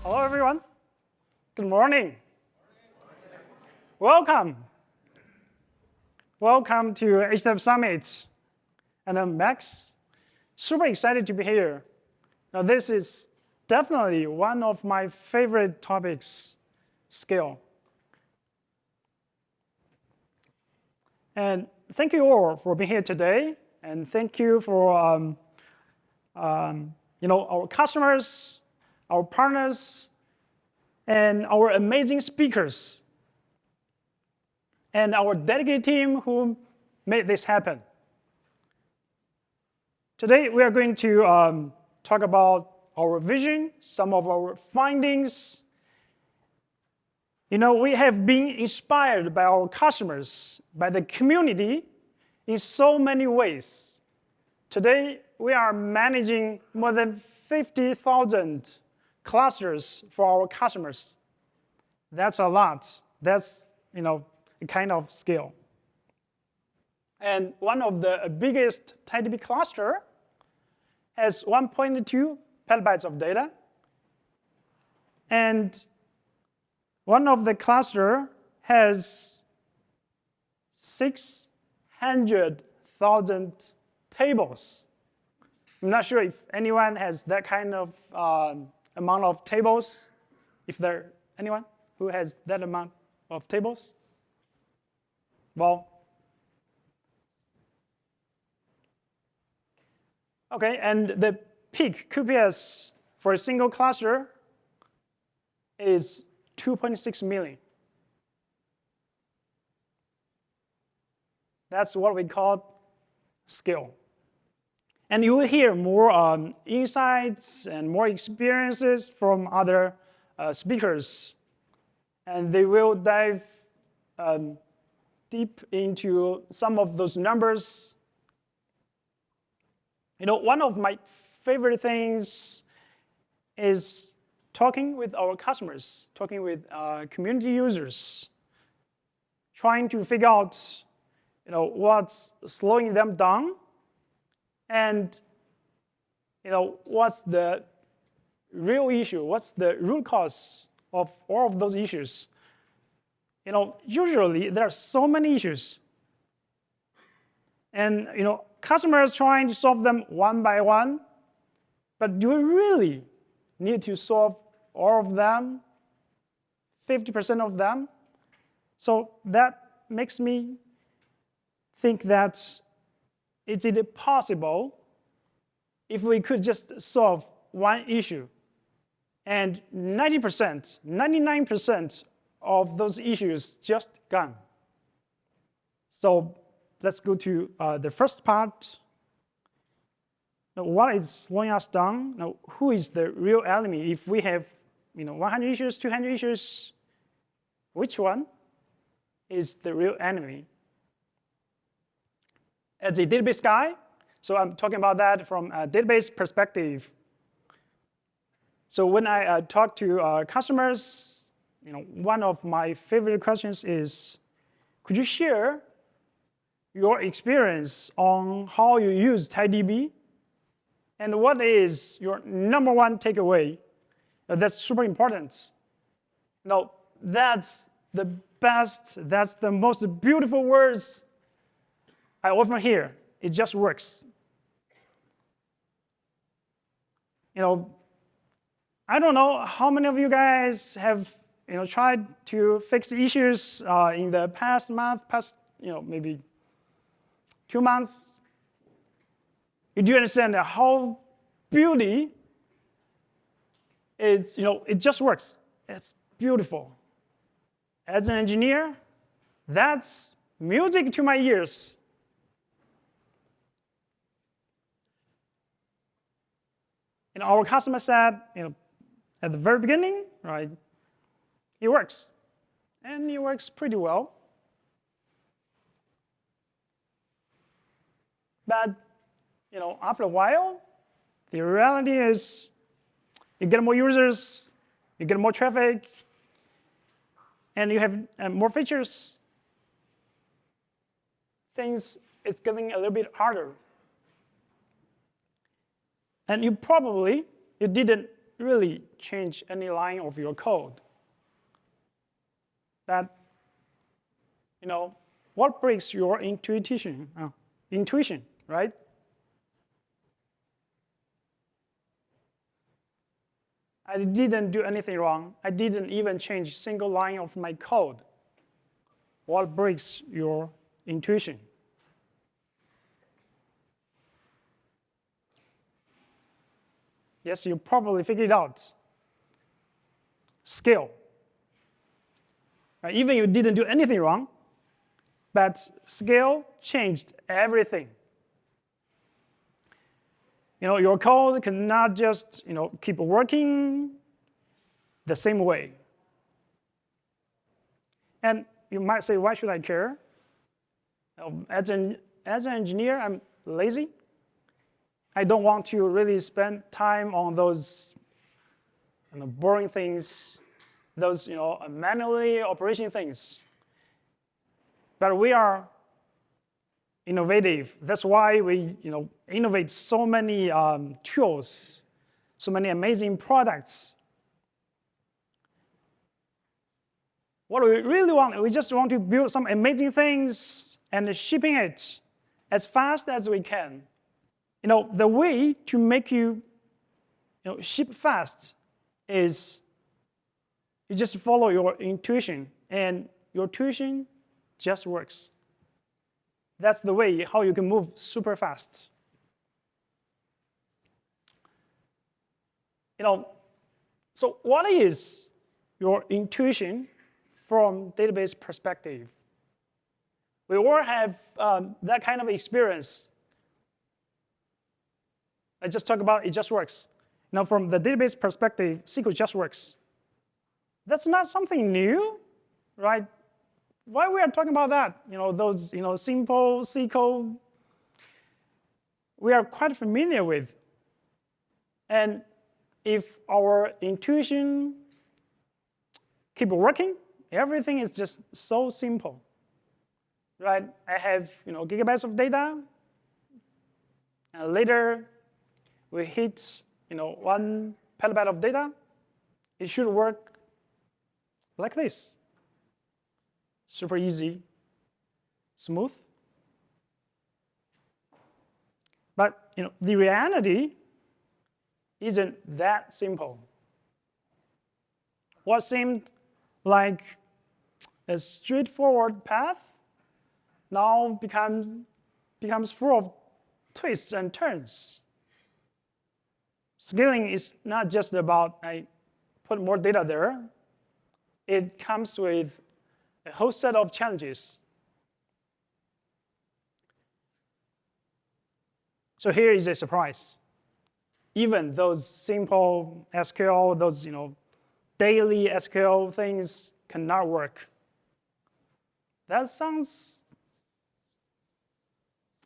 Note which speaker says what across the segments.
Speaker 1: Hello, everyone. Good morning. Welcome. Welcome to HTAP Summit. And I'm Max. Super excited to be here. Now, this is definitely one of my favorite topics, scale. And thank you all for being here today. And thank you for our customers, our partners, and our amazing speakers, and our dedicated team who made this happen. Today, we are going to talk about our vision, some of our findings. We have been inspired by our customers, by the community in so many ways. Today, we are managing more than 50,000 clusters for our customers. That's a lot. That's a kind of scale. And one of the biggest TiDB cluster has 1.2 petabytes of data. And one of the cluster has 600,000 tables. I'm not sure if anyone has that kind of amount of tables. If there anyone who has that amount of tables? Well, okay, and the peak QPS for a single cluster is 2.6 million. That's what we call scale. And you will hear more insights and more experiences from other speakers. And they will dive deep into some of those numbers. One of my favorite things is talking with our customers, talking with community users, trying to figure out what's slowing them down, and what's the real issue, what's the root cause of all of those issues. Usually there are so many issues, and customers trying to solve them one by one, but do we really need to solve all of them, 50% of them? So that makes me think that is it possible if we could just solve one issue and 90%, 99% of those issues just gone? So let's go to the first part. Now, what is slowing us down? Now, who is the real enemy? If we have 100 issues, 200 issues, which one is the real enemy? As a database guy, so I'm talking about that from a database perspective. So when I talk to customers, one of my favorite questions is, could you share your experience on how you use TiDB? And what is your number one takeaway? That's super important. That's the best, that's the most beautiful words I often hear. It just works. I don't know how many of you guys have tried to fix the issues in the past month, maybe 2 months. You do understand how beauty is, it just works. It's beautiful. As an engineer, that's music to my ears. Our customer said, at the very beginning, right, it works. And it works pretty well. But, after a while, the reality is you get more users, you get more traffic, and you have more features. Things, it's getting a little bit harder. And you didn't really change any line of your code. That, what breaks your intuition, right? I didn't do anything wrong. I didn't even change a single line of my code. What breaks your intuition? Yes, you probably figured it out. Scale. Even you didn't do anything wrong, but scale changed everything. Your code cannot just keep working the same way. And you might say, why should I care? As an engineer, I'm lazy. I don't want to really spend time on those boring things, those manually operation things. But we are innovative. That's why we innovate so many tools, so many amazing products. What we really want, we just want to build some amazing things and shipping it as fast as we can. The way to make you ship fast is you just follow your intuition, and your intuition just works. That's the way how you can move super fast. So what is your intuition from database perspective? We all have that kind of experience. I just talk about it just works. Now, from the database perspective, SQL just works. That's not something new, right? Why we are talking about that? Those simple SQL we are quite familiar with. And if our intuition keep working, everything is just so simple, right? I have gigabytes of data, and later we hit 1 petabyte of data. It should work like this. Super easy, smooth. But the reality isn't that simple. What seemed like a straightforward path now becomes full of twists and turns. Scaling is not just about I put more data there. It comes with a whole set of challenges. So here is a surprise. Even those simple SQL, those daily SQL things cannot work. That sounds,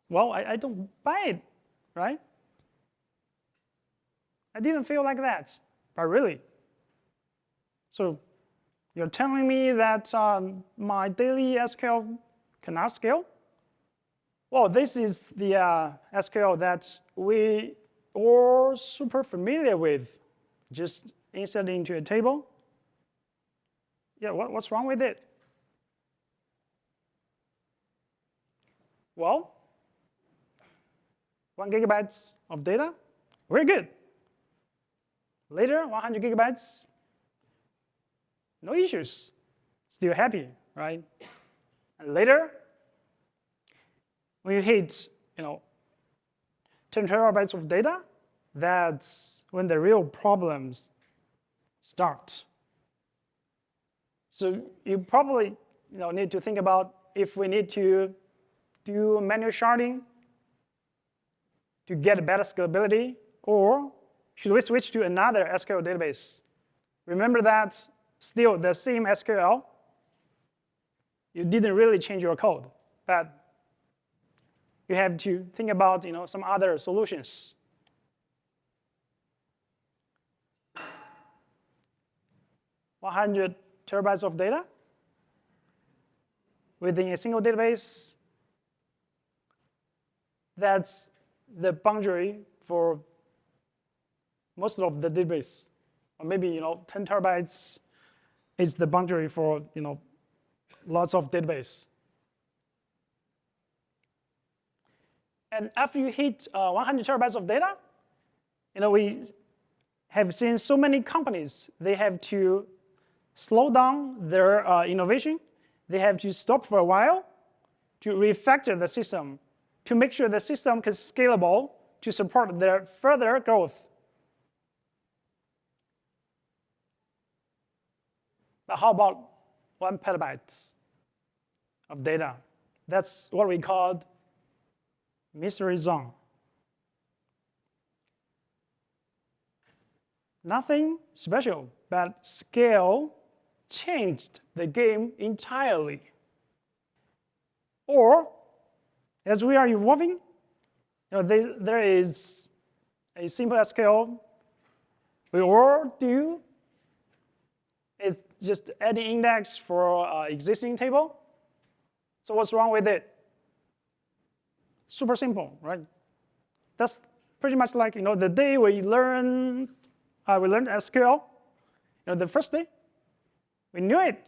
Speaker 1: well, I don't buy it, right? I didn't feel like that, but really. So you're telling me that my daily SQL cannot scale? Well, this is the SQL that we are super familiar with. Just insert into a table. Yeah, what's wrong with it? Well, 1 gigabyte of data, very good. Later, 100 gigabytes, no issues, still happy, right? And later, when you hit 10 terabytes of data, that's when the real problems start. So you probably need to think about if we need to do manual sharding to get better scalability, or should we switch to another SQL database? Remember that still the same SQL. You didn't really change your code, but you have to think about some other solutions. "100 terabytes of data within a single database," that's the boundary for most of the database. or maybe 10 terabytes is the boundary for lots of database. And after you hit 100 terabytes of data, we have seen so many companies, they have to slow down their innovation. They have to stop for a while to refactor the system to make sure the system is scalable to support their further growth. But how about 1 petabyte of data? That's what we call mystery zone. Nothing special, but scale changed the game entirely. Or, as we are evolving, there is a simple SQL we all do. It's just adding index for existing table. So what's wrong with it? Super simple, right? That's pretty much like the day we learned SQL. The first day, we knew it.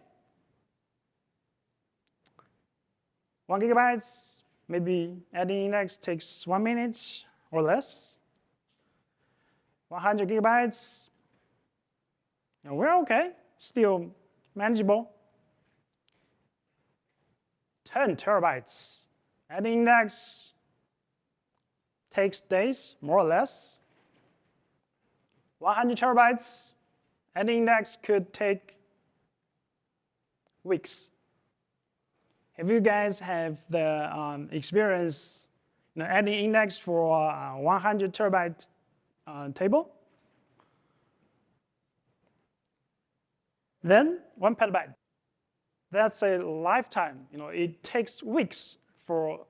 Speaker 1: 1 gigabyte, maybe adding index takes 1 minute or less. 100 gigabytes, we're okay, still manageable. 10 terabytes, adding index takes days, more or less. 100 terabytes, adding index could take weeks. Have you guys have the experience adding index for 100 terabyte table? Then 1 petabyte. That's a lifetime. It takes weeks for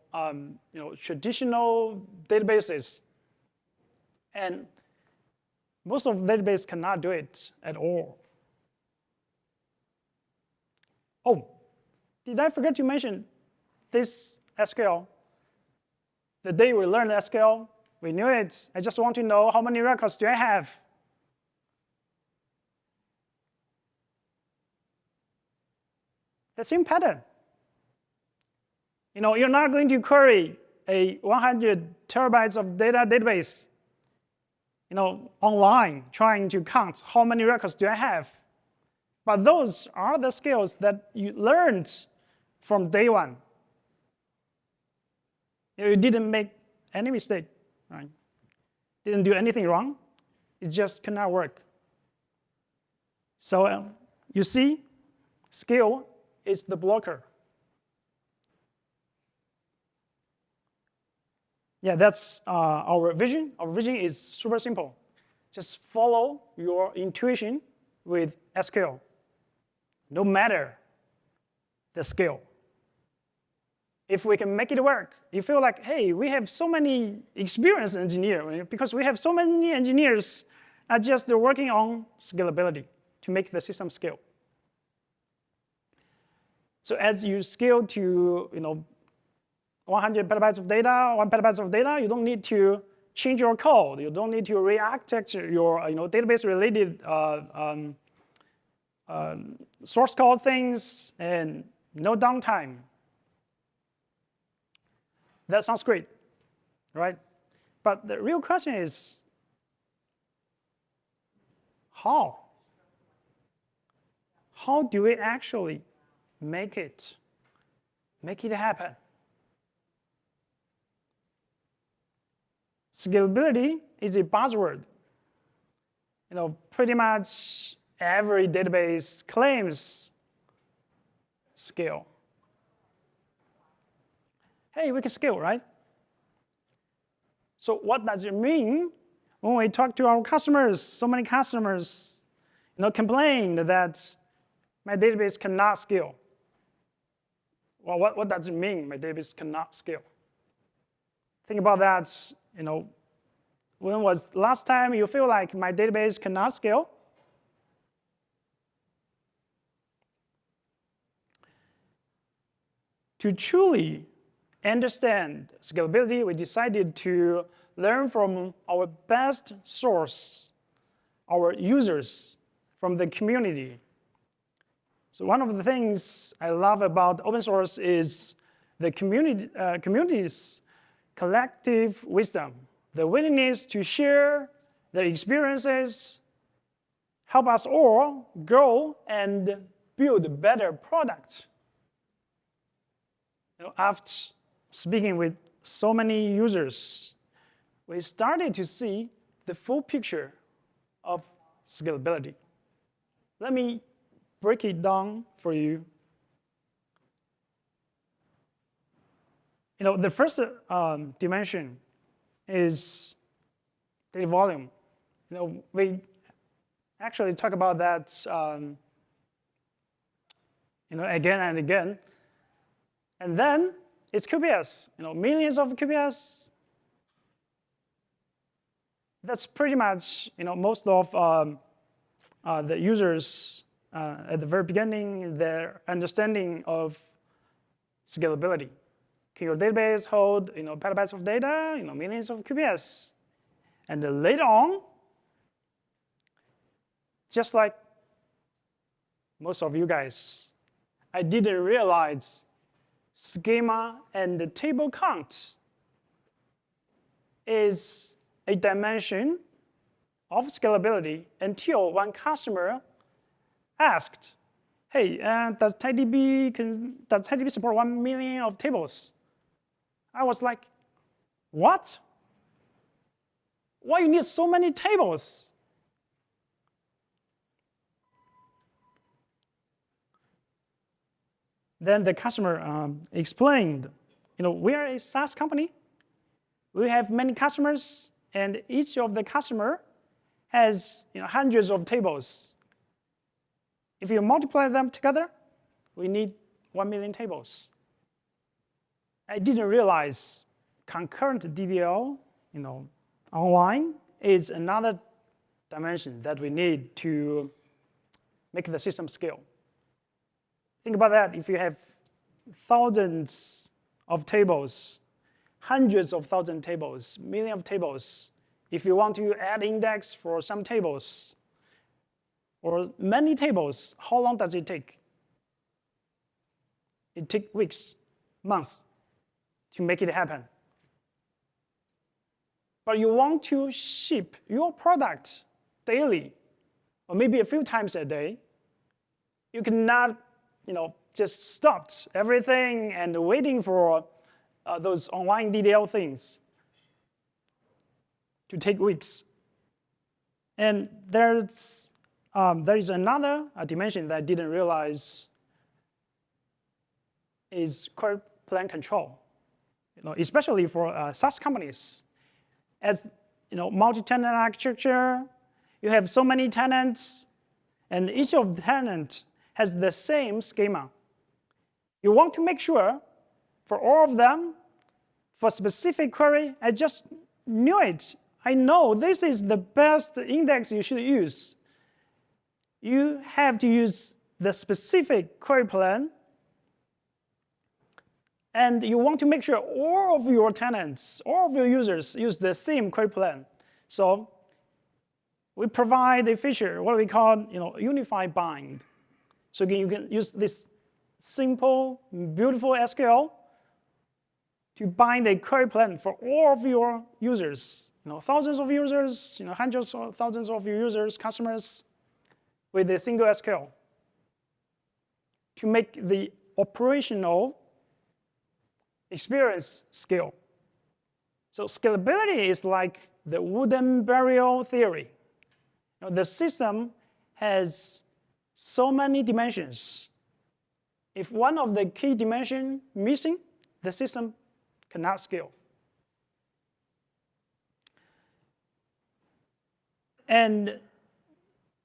Speaker 1: traditional databases, and most of the database cannot do it at all. Oh, did I forget to mention this SQL? The day we learned SQL, we knew it. I just want to know how many records do I have. The same pattern. You're not going to query a 100 terabytes of data database online, trying to count how many records do I have. But those are the skills that you learned from day one. You didn't make any mistake, right? Didn't do anything wrong. It just cannot work. So you see, skill is the blocker. Yeah, that's our vision. Our vision is super simple. Just follow your intuition with SQL, no matter the skill. If we can make it work, you feel like, hey, we have so many experienced engineers, because we have so many engineers are just working on scalability to make the system scale. So as you scale to 100 petabytes of data, 1 petabyte of data, you don't need to change your code. You don't need to re-architecture your database-related source code things, and no downtime. That sounds great, right? But the real question is, how? How do we actually make it happen? Scalability is a buzzword. Pretty much every database claims scale. Hey, we can scale, right? So what does it mean when we talk to our customers? So many customers complained that my database cannot scale. Well, what does it mean, my database cannot scale? Think about that. When was the last time you feel like my database cannot scale? To truly understand scalability, we decided to learn from our best source, our users from the community. So one of the things I love about open source is the community's collective wisdom, the willingness to share their experiences, help us all grow and build better products. After speaking with so many users, we started to see the full picture of scalability. Let me break it down for you. The first dimension is data volume. We actually talk about that again and again. And then it's QPS, millions of QPS. That's pretty much most of the users at the very beginning, their understanding of scalability. Can your database hold petabytes of data, millions of QPS? And later on, just like most of you guys, I didn't realize schema and the table count is a dimension of scalability until one customer asked, hey, does TiDB support 1 million of tables? I was like, what? Why you need so many tables? Then the customer explained, we are a SaaS company. We have many customers, and each of the customer has hundreds of tables. If you multiply them together, we need 1 million tables. I didn't realize concurrent DDL, online is another dimension that we need to make the system scale. Think about that. If you have thousands of tables, hundreds of thousand tables, millions of tables, if you want to add index for some tables or many tables, how long does it take? It takes weeks, months to make it happen. But you want to ship your product daily, or maybe a few times a day, you cannot just stop everything and waiting for those online DDL things to take weeks. And there is another dimension that I didn't realize is query plan control. Especially for SaaS companies. As multi-tenant architecture, you have so many tenants, and each of the tenants has the same schema. You want to make sure for all of them, for specific query, I just knew it. I know this is the best index you should use. You have to use the specific query plan, and you want to make sure all of your tenants, all of your users use the same query plan. So we provide a feature, what we call unified bind. So you can use this simple, beautiful SQL to bind a query plan for all of your users, thousands of users, hundreds of thousands of your users, customers, with a single SQL to make the operational experience scale. So scalability is like the wooden barrel theory. The system has so many dimensions. If one of the key dimensions missing, the system cannot scale. And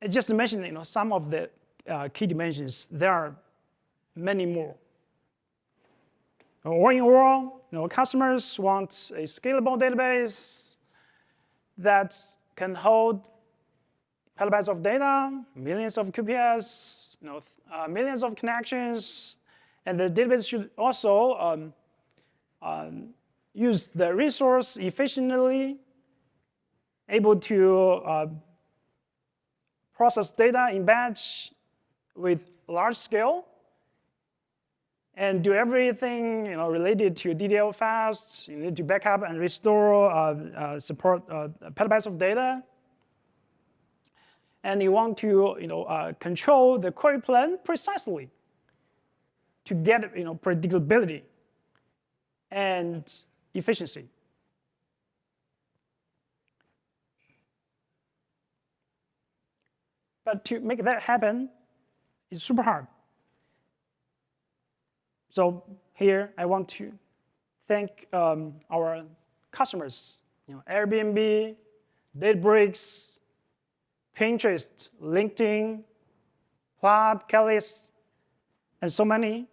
Speaker 1: I just mentioned some of the key dimensions. There are many more. All in all, customers want a scalable database that can hold petabytes of data, millions of QPS, millions of connections, and the database should also use the resource efficiently, able to process data in batch with large scale, and do everything related to DDL fast. You need to backup and restore, support petabytes of data. And you want to control the query plan precisely to get predictability and efficiency. But to make that happen, it's super hard. So here I want to thank our customers, Airbnb, Databricks, Pinterest, LinkedIn, Plaid, Catalyst, and so many,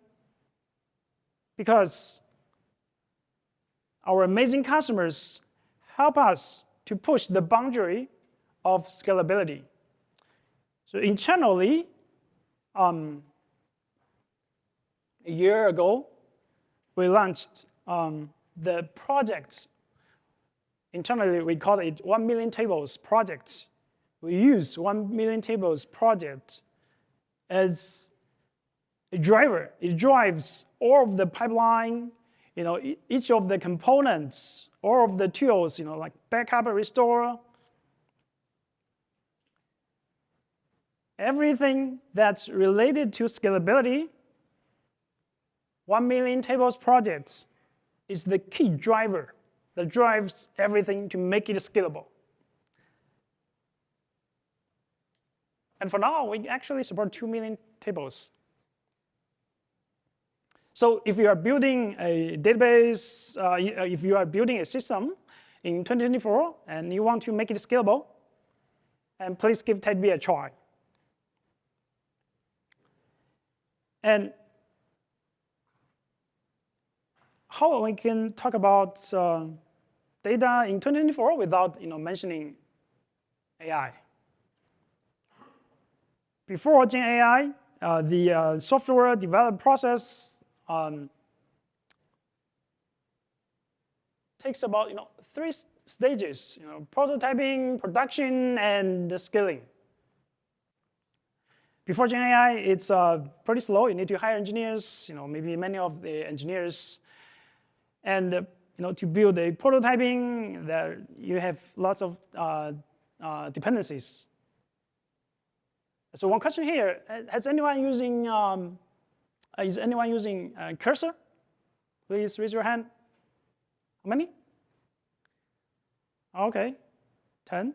Speaker 1: because our amazing customers help us to push the boundary of scalability. So internally, a year ago, we launched the project. Internally, we call it 1 million tables project. We use 1 million tables project as a driver. It drives all of the pipeline, each of the components, all of the tools, like backup and restore. Everything that's related to scalability, 1 million tables project is the key driver that drives everything to make it scalable. And for now, we actually support 2 million tables. So if you are building a database, if you are building a system in 2024 and you want to make it scalable, and please give TiDB a try. And how we can talk about data in 2024 without mentioning AI? Before Gen AI, the software development process takes about 3 stages: prototyping, production, and scaling. Before Gen AI, it's pretty slow. You need to hire engineers, maybe many of the engineers, and to build a prototyping, that you have lots of dependencies. So one question here: is anyone using Cursor? Please raise your hand. How many? Okay, 10.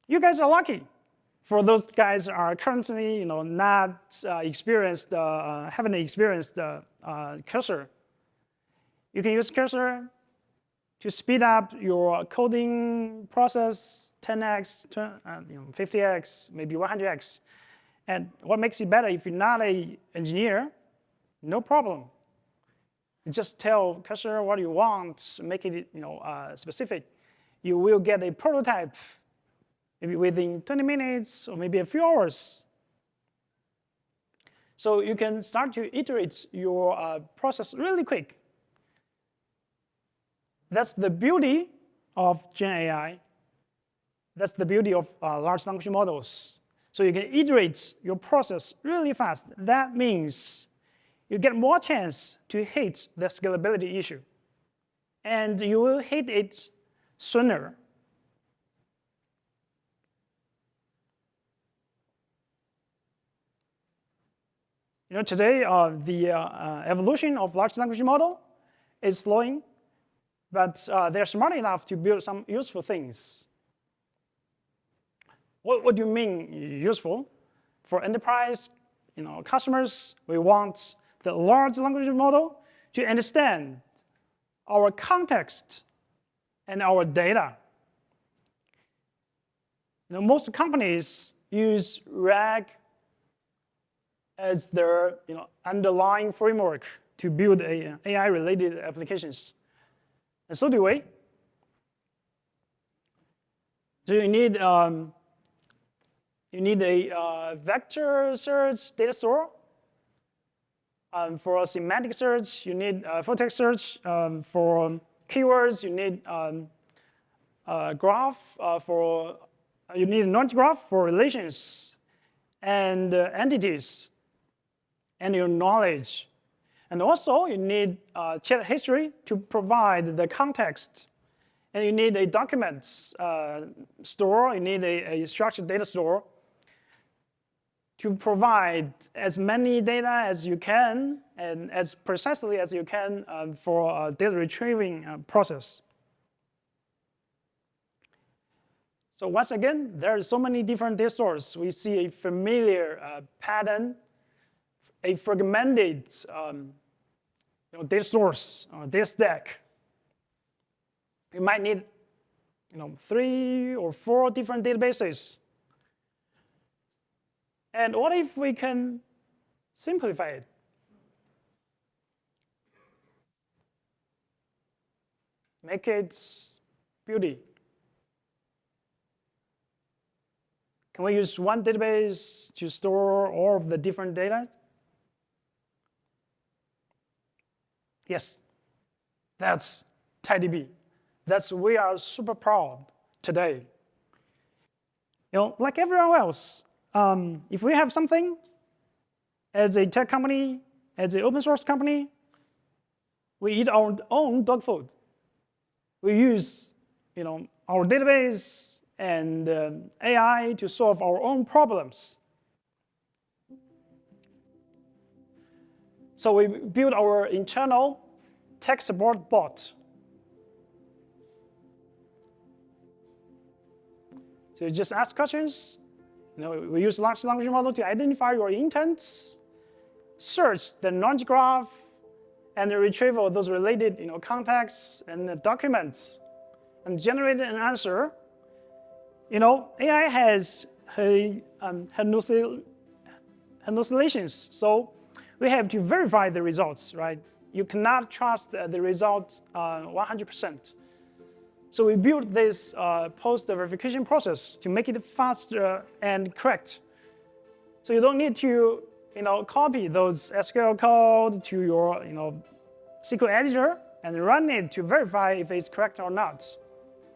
Speaker 1: You guys are lucky. For those guys are currently not experienced, haven't experienced Cursor. You can use Cursor to speed up your coding process 10x, 50x, maybe 100x. And what makes it better, if you're not an engineer, no problem. You just tell Cursor what you want, make it specific. You will get a prototype maybe within 20 minutes or maybe a few hours. So you can start to iterate your process really quick. That's the beauty of Gen AI. That's the beauty of large language models. So you can iterate your process really fast. That means you get more chance to hit the scalability issue. And you will hit it sooner. Today, the evolution of large language model is slowing, but they're smart enough to build some useful things. What do you mean useful? For enterprise customers, we want the large language model to understand our context and our data. Most companies use RAG as their underlying framework to build AI-related applications. And so do we. So you need a vector search data store. For semantic search, you need full text search. For keywords, you need graph. For You need a knowledge graph for relations and entities and your knowledge. And also, you need chat history to provide the context. And you need a document store. You need a structured data store to provide as many data as you can and as precisely as you can for a data retrieving process. So once again, there are so many different data stores. We see a familiar pattern, a fragmented data stores, data stack. You might need 3 or 4 different databases. And what if we can simplify it? Make it beauty. Can we use one database to store all of the different data? Yes, that's TiDB. We are super proud today. Like everyone else, if we have something as a tech company, as an open source company, we eat our own dog food. We use our database and AI to solve our own problems. So we built our internal tech support bot. So you just ask questions. We use large language model to identify your intents, search the knowledge graph, and retrieve all those related contexts and documents, and generate an answer. AI has hallucinations, so we have to verify the results, right? You cannot trust the results 100%. So we built this post-verification process to make it faster and correct. So you don't need to copy those SQL code to your SQL editor and run it to verify if it's correct or not.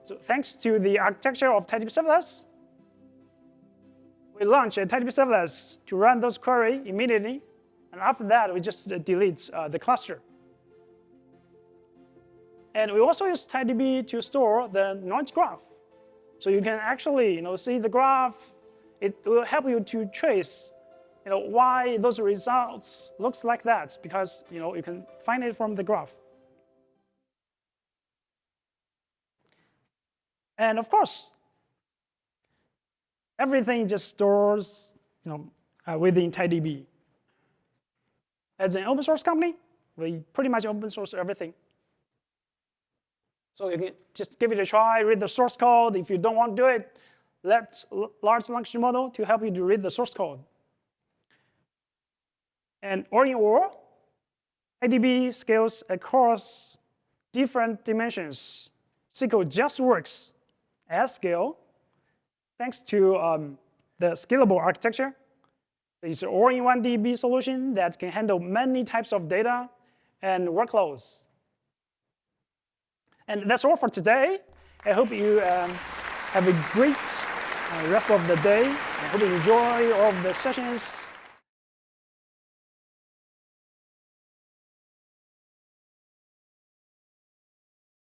Speaker 1: So thanks to the architecture of TiDB serverless, we launched a TiDB serverless to run those queries immediately. And after that, we just delete the cluster. And we also use TiDB to store the knowledge graph. So you can actually see the graph. It will help you to trace why those results looks like that, because you can find it from the graph. And of course, everything just stores within TiDB. As an open source company, we pretty much open source everything. So you can just give it a try, read the source code. If you don't want to do it, let large language model to help you to read the source code. And all in all, TiDB scales across different dimensions. SQL just works at scale thanks to the scalable architecture. It's an all-in-one DB solution that can handle many types of data and workloads. And that's all for today. I hope you have a great rest of the day. I hope you enjoy all of the sessions.